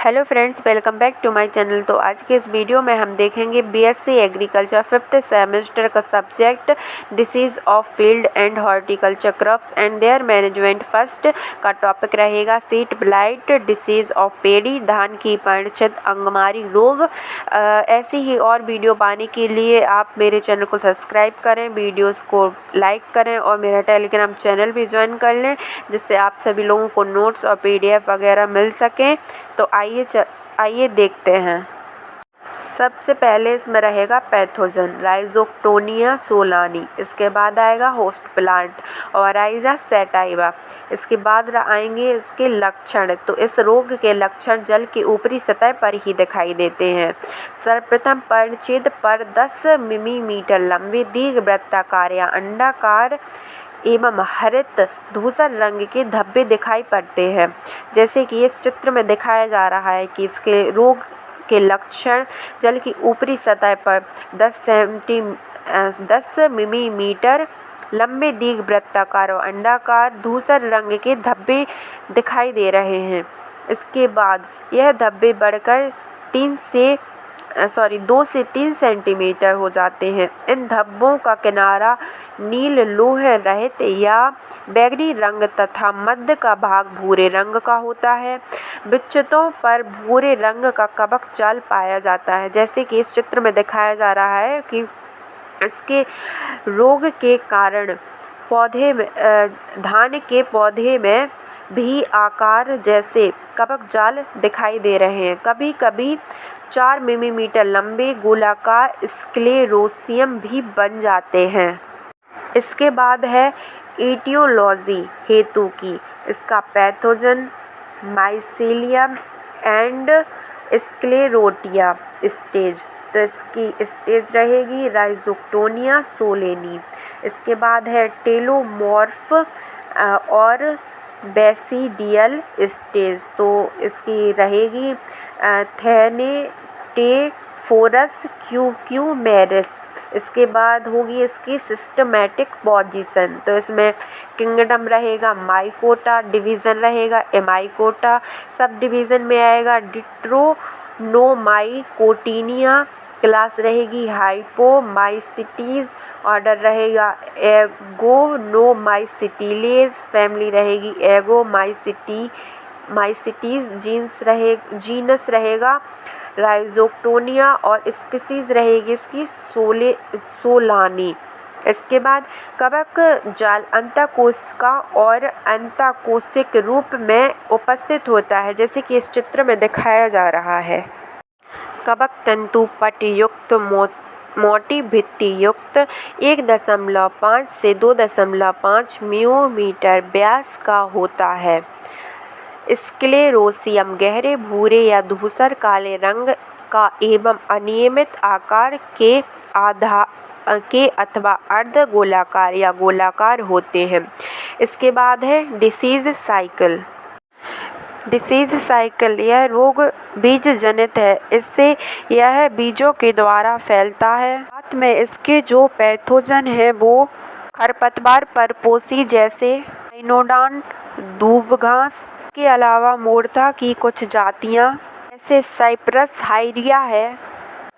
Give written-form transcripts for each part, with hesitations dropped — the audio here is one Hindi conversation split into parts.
Hello friends, welcome back to my channel. तो आज के इस वीडियो में हम देखेंगे बीएससी एग्रीकल्चर 5th सेमेस्टर का subject disease of field and horticulture crops and their management. First का टॉपिक रहेगा seed blight disease of paddy, धान की पर्णछेद अंगमारी रोग। ऐसी ही और वीडियो पाने के लिए आप मेरे चैनल को सब्सक्राइब करें, वीडियोस को लाइक करें और मेरा टेलीग्राम चैनल भी ज्वाइन कर लें, जिससे आप सभी लोगों को नोट्स और पीडीएफ वगैरह मिल सकें। तो आइए देखते हैं। सबसे पहले इसमें रहेगा पैथोजन राइजोक्टोनिया सोलानी, इसके बाद आएगा होस्ट प्लांट ओराइजा सैटाइवा, इसके बाद आएंगे इसके लक्षण। तो इस रोग के लक्षण जल की ऊपरी सतह पर ही दिखाई देते हैं। सर्वप्रथम पर्णछेद पर 10 मिलीमीटर लंबे दीर्घवृत्ताकार या अंडाकार एवं हरित धूसर रंग के धब्बे दिखाई पड़ते हैं, जैसे कि इस चित्र में दिखाया जा रहा है कि इसके रोग के लक्षण जल की ऊपरी सतह पर 10 मिलीमीटर लंबे दीर्घवृत्ताकार और अंडाकार धूसर रंग के धब्बे दिखाई दे रहे हैं। इसके बाद यह धब्बे बढ़कर 2 से 3 सेंटीमीटर हो जाते हैं। इन धब्बों का किनारा नील लोह रहित या बैगनी रंग तथा मध्य का भाग भूरे रंग का होता है। विच्छेदों पर भूरे रंग का कवक जाल पाया जाता है, जैसे कि इस चित्र में दिखाया जा रहा है कि इसके रोग के कारण धान के पौधे में भी आकार जैसे कवक जाल दिखाई दे रहे हैं। कभी कभी 4 मिलीमीटर लंबे गोलाकार स्क्लेरोसियम भी बन जाते हैं। इसके बाद है एटियोलॉजी हेतु की। इसका pathogen mycelium and sclerotia stage. तो इसकी स्टेज रहेगी राइजोक्टोनिया सोलेनी। इसके बाद है टेलोमॉर्फ और बेसिडियल स्टेज। तो इसकी रहेगी थैनेटेफोरस क्यूक्यूमेरिस। इसके बाद होगी इसकी सिस्टमैटिक पोजीशन। तो इसमें किंगडम रहेगा माइकोटा, डिवीज़न रहेगा एमाइकोटा, सब डिवीज़न में आएगा डिट्रोनोमाइकोटिनिया, क्लास रहेगी हाइपोमाइसिटीज, ऑर्डर रहेगा एगोनोमाइसिटीलेज, फैमिली रहेगी एगोमाइसिटीज, जीनस रहेगा राइजोक्टोनिया और स्पीसीज रहेगी इसकी सोलानी। इसके बाद कवक जाल अंतःकोशिका और अंतःकोशिक रूप में उपस्थित होता है, जैसे कि इस चित्र में दिखाया जा रहा है। कवक तंतु पटयुक्त मोटी भित्ति युक्त 1.5 से 2.5 मिलीमीटर व्यास का होता है। स्क्लेरोसियम गहरे भूरे या धूसर काले रंग का एवं अनियमित आकार के अथवा अर्ध गोलाकार या गोलाकार होते हैं। इसके बाद है डिसीज साइकिल। डिसीज साइकिल, यह रोग बीज जनित है, इससे यह बीजों के द्वारा फैलता है। साथ में इसके जो पैथोजन है वो खरपतवार परपोषी जैसे राइनोडॉन, दूब घास के अलावा मोर्था की कुछ जातियां जैसे साइप्रस हाइरिया है।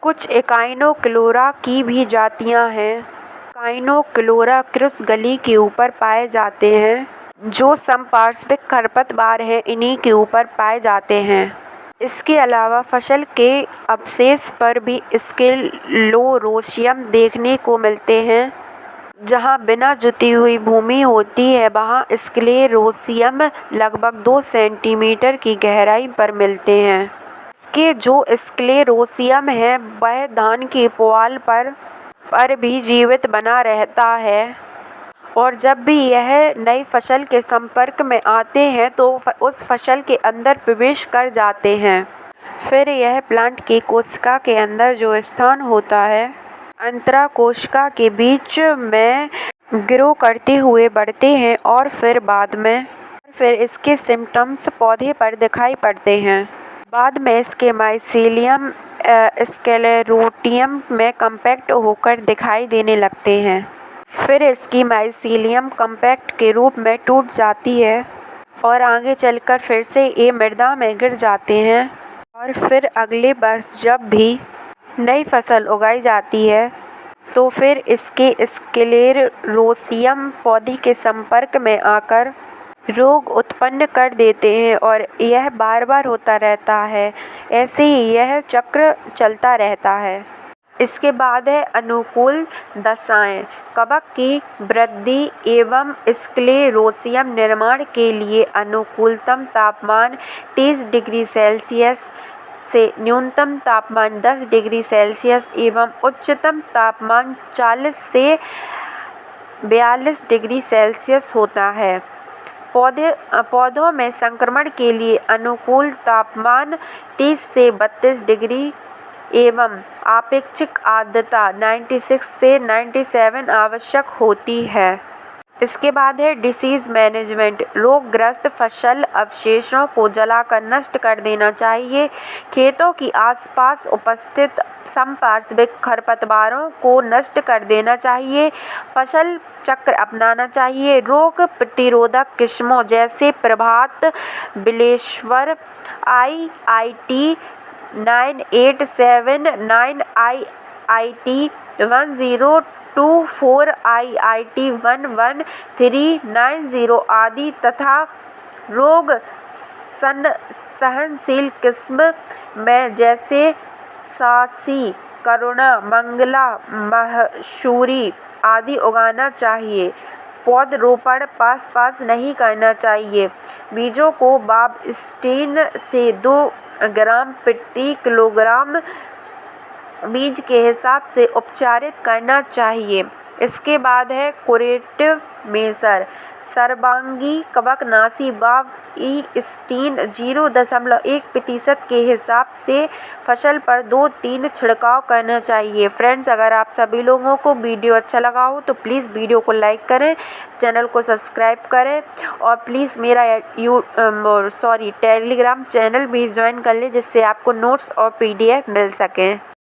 कुछ एकाइनोक्लोरा की भी जातियां हैं। एकाइनोक्लोरा क्रुस गली के ऊपर पाए जाते हैं। जो समपार्श्विक खरपतवार है इन्हीं के ऊपर पाए जाते हैं। इसके अलावा फसल के अवशेष पर भी स्क्लेरोसियम देखने को मिलते हैं। जहां बिना जुती हुई भूमि होती है वहां स्क्लेरोसियम लगभग 2 सेंटीमीटर की गहराई पर मिलते हैं। इसके जो स्क्लेरोसियम है वह धान की पुआल पर भी जीवित बना रहता है, और जब भी यह नई फसल के संपर्क में आते हैं तो उस फसल के अंदर प्रवेश कर जाते हैं। फिर यह प्लांट की कोशिका के अंदर जो स्थान होता है अंतरा कोशिका के बीच में ग्रो करते हुए बढ़ते हैं और फिर इसके सिम्टम्स पौधे पर दिखाई पड़ते हैं। बाद में इसके माइसेलियम स्क्लेरोटियम में कम्पैक्ट होकर दिखाई देने लगते हैं। फिर इसकी माइसेलियम कम्पैक्ट के रूप में टूट जाती है और आगे चलकर फिर से ये मृदा में गिर जाते हैं। और फिर अगले वर्ष जब भी नई फसल उगाई जाती है तो फिर इसके स्क्लेरोसियम पौधे के संपर्क में आकर रोग उत्पन्न कर देते हैं और यह बार बार होता रहता है। ऐसे ही यह चक्र चलता रहता है। इसके बाद है अनुकूल दशाएं। कवक की वृद्धि एवं स्क्लेरोसियम निर्माण के लिए अनुकूलतम तापमान 30 डिग्री सेल्सियस से न्यूनतम तापमान 10 डिग्री सेल्सियस एवं उच्चतम तापमान 40 से 42 डिग्री सेल्सियस होता है। पौधों में संक्रमण के लिए अनुकूल तापमान 30 से 32 डिग्री एवं आपेक्षिक आर्द्रता 96 से 97 आवश्यक होती है। इसके बाद है डिसीज मैनेजमेंट। रोगग्रस्त फसल अवशेषों को जलाकर नष्ट कर देना चाहिए। खेतों की आसपास उपस्थित संपार्श्विक खरपतवारों को नष्ट कर देना चाहिए। फसल चक्र अपनाना चाहिए। रोग प्रतिरोधक किस्मों जैसे प्रभात, बिलेश्वर, IIT 9879, IIT 1024, IIT 11390 आदि तथा रोग सहनशील किस्म में जैसे सासी, करुणा, मंगला, मशूरी आदि उगाना चाहिए। पौधरोपण पास नहीं करना चाहिए। बीजों को बाबस्टीन से 2 ग्राम प्रति किलोग्राम बीज के हिसाब से उपचारित करना चाहिए। इसके बाद है कुरेटिव मेजर। सर्वांगी कवकनाशी बाबस्टीन 0.1% के हिसाब से फसल पर 2-3 छिड़काव करना चाहिए। फ्रेंड्स, अगर आप सभी लोगों को वीडियो अच्छा लगा हो तो प्लीज़ वीडियो को लाइक करें, चैनल को सब्सक्राइब करें और प्लीज़ मेरा टेलीग्राम चैनल भी ज्वाइन कर लें जिससे आपको नोट्स और PDF मिल सकें।